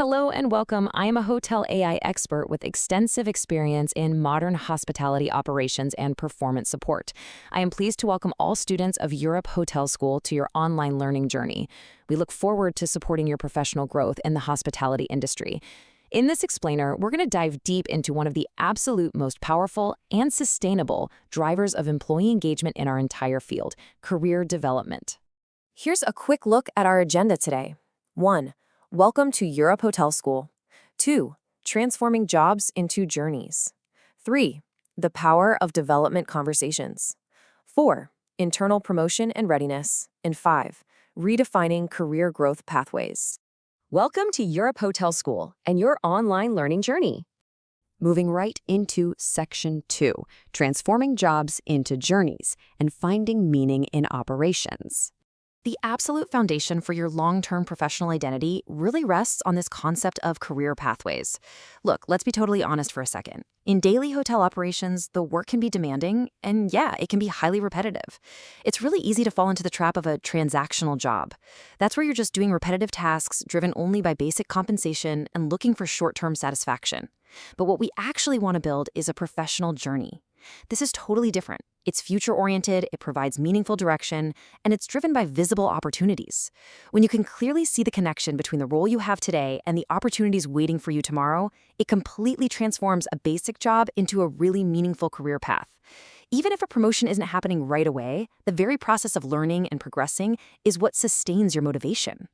Hello and welcome. I am a hotel AI expert with extensive experience in modern hospitality operations and performance support. I am pleased to welcome all students of Europe Hotel School to your online learning journey. We look forward to supporting your professional growth in the hospitality industry. In this explainer, we're going to dive deep into one of the absolute most powerful and sustainable drivers of employee engagement in our entire field, career development. Here's a quick look at our agenda today. 1. Welcome to Europe Hotel School. 2. Transforming jobs into journeys. 3. The power of development conversations. 4. Internal promotion and readiness. And 5. Redefining career growth pathways. Welcome to Europe Hotel School and your online learning journey. Moving right into Section 2, Transforming Jobs into Journeys and Finding Meaning in Operations. The absolute foundation for your long-term professional identity really rests on this concept of career pathways. Look, let's be totally honest for a second. In daily hotel operations, the work can be demanding, and yeah, it can be highly repetitive. It's really easy to fall into the trap of a transactional job. That's where you're just doing repetitive tasks driven only by basic compensation and looking for short-term satisfaction. But what we actually want to build is a professional journey. This is totally different. It's future-oriented, it provides meaningful direction, and it's driven by visible opportunities. When you can clearly see the connection between the role you have today and the opportunities waiting for you tomorrow, it completely transforms a basic job into a really meaningful career path. Even if a promotion isn't happening right away, the very process of learning and progressing is what sustains your motivation.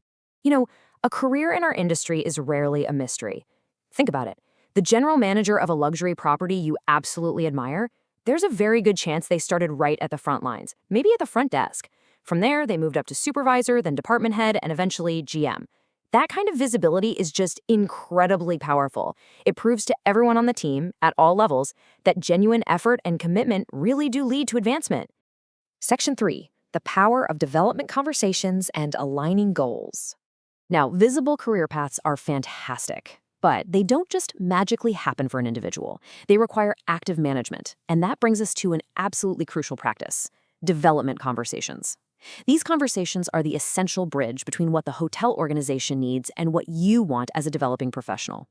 You know, a career in our industry is rarely a mystery. Think about it. The general manager of a luxury property you absolutely admire, there's a very good chance they started right at the front lines, maybe at the front desk. From there, they moved up to supervisor, then department head, and eventually GM. That kind of visibility is just incredibly powerful. It proves to everyone on the team, at all levels, that genuine effort and commitment really do lead to advancement. Section 3. The power of development conversations and aligning goals. Now, visible career paths are fantastic. But they don't just magically happen for an individual. They require active management, and that brings us to an absolutely crucial practice: development conversations. These conversations are the essential bridge between what the hotel organization needs and what you want as a developing professional.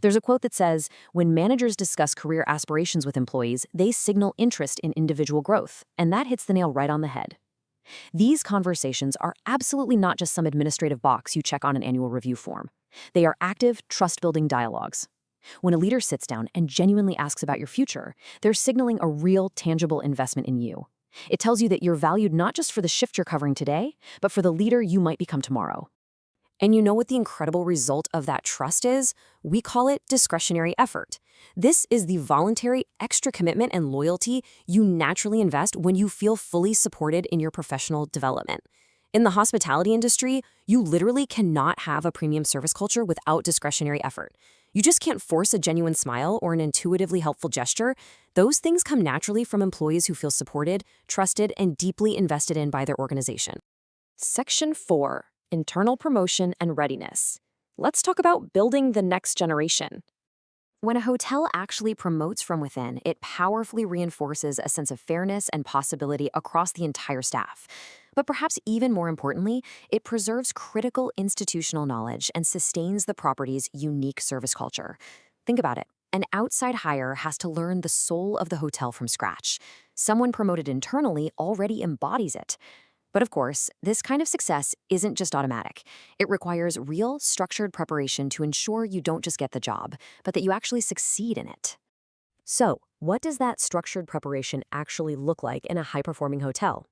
There's a quote that says, "When managers discuss career aspirations with employees, they signal interest in individual growth," and that hits the nail right on the head. These conversations are absolutely not just some administrative box you check on an annual review form. They are active, trust-building dialogues. When a leader sits down and genuinely asks about your future, they're signaling a real, tangible investment in you. It tells you that you're valued not just for the shift you're covering today, but for the leader you might become tomorrow. And you know what the incredible result of that trust is? We call it discretionary effort. This is the voluntary extra commitment and loyalty you naturally invest when you feel fully supported in your professional development. In the hospitality industry, you literally cannot have a premium service culture without discretionary effort. You just can't force a genuine smile or an intuitively helpful gesture. Those things come naturally from employees who feel supported, trusted, and deeply invested in by their organization. Section 4. Internal promotion and readiness. Let's talk about building the next generation. When a hotel actually promotes from within, it powerfully reinforces a sense of fairness and possibility across the entire staff. But perhaps even more importantly, it preserves critical institutional knowledge and sustains the property's unique service culture. Think about it. An outside hire has to learn the soul of the hotel from scratch. Someone promoted internally already embodies it. But of course, this kind of success isn't just automatic. It requires real, structured preparation to ensure you don't just get the job, but that you actually succeed in it. So, what does that structured preparation actually look like in a high-performing hotel?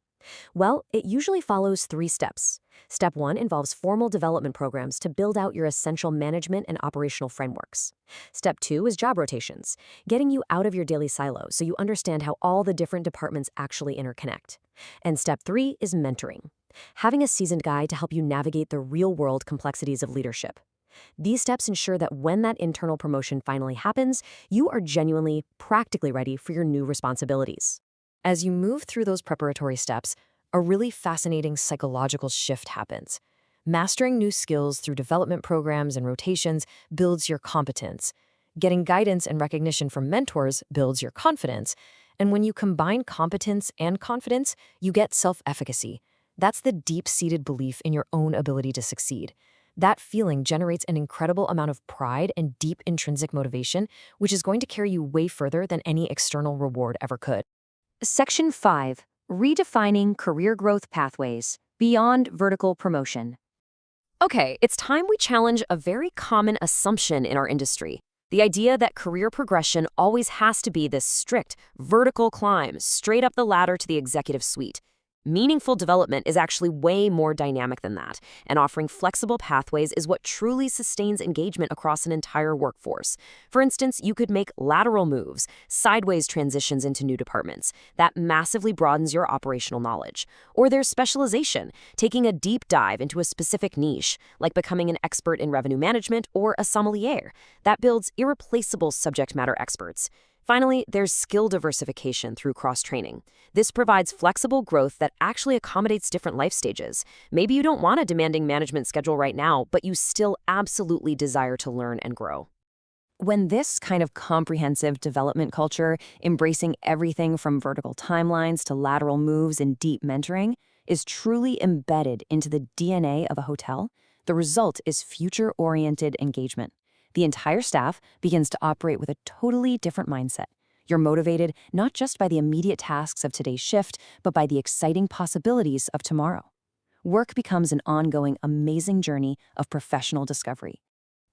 Well, it usually follows 3 steps. Step 1 involves formal development programs to build out your essential management and operational frameworks. Step 2 is job rotations, getting you out of your daily silo so you understand how all the different departments actually interconnect. And step 3 is mentoring, having a seasoned guide to help you navigate the real-world complexities of leadership. These steps ensure that when that internal promotion finally happens, you are genuinely, practically ready for your new responsibilities. As you move through those preparatory steps, a really fascinating psychological shift happens. Mastering new skills through development programs and rotations builds your competence. Getting guidance and recognition from mentors builds your confidence. And when you combine competence and confidence, you get self-efficacy. That's the deep-seated belief in your own ability to succeed. That feeling generates an incredible amount of pride and deep intrinsic motivation, which is going to carry you way further than any external reward ever could. Section 5. Redefining career growth pathways beyond vertical promotion. Okay, it's time we challenge a very common assumption in our industry. The idea that career progression always has to be this strict, vertical climb straight up the ladder to the executive suite. Meaningful development is actually way more dynamic than that, and offering flexible pathways is what truly sustains engagement across an entire workforce. For instance, you could make lateral moves, sideways transitions into new departments. That massively broadens your operational knowledge. Or there's specialization, taking a deep dive into a specific niche, like becoming an expert in revenue management or a sommelier. That builds irreplaceable subject matter experts. Finally, there's skill diversification through cross-training. This provides flexible growth that actually accommodates different life stages. Maybe you don't want a demanding management schedule right now, but you still absolutely desire to learn and grow. When this kind of comprehensive development culture, embracing everything from vertical timelines to lateral moves and deep mentoring, is truly embedded into the DNA of a hotel, the result is future-oriented engagement. The entire staff begins to operate with a totally different mindset. You're motivated not just by the immediate tasks of today's shift, but by the exciting possibilities of tomorrow. Work becomes an ongoing, amazing journey of professional discovery.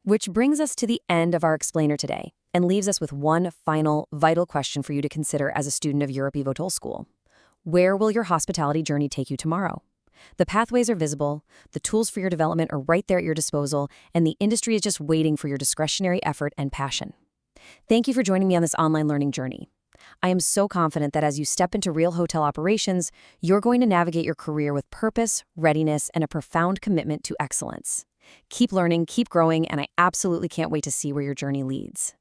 Which brings us to the end of our explainer today and leaves us with one final, vital question for you to consider as a student of Europe Hotel School. Where will your hospitality journey take you tomorrow? The pathways are visible, the tools for your development are right there at your disposal, and the industry is just waiting for your discretionary effort and passion. Thank you for joining me on this online learning journey. I am so confident that as you step into real hotel operations, you're going to navigate your career with purpose, readiness, and a profound commitment to excellence. Keep learning, keep growing, and I absolutely can't wait to see where your journey leads.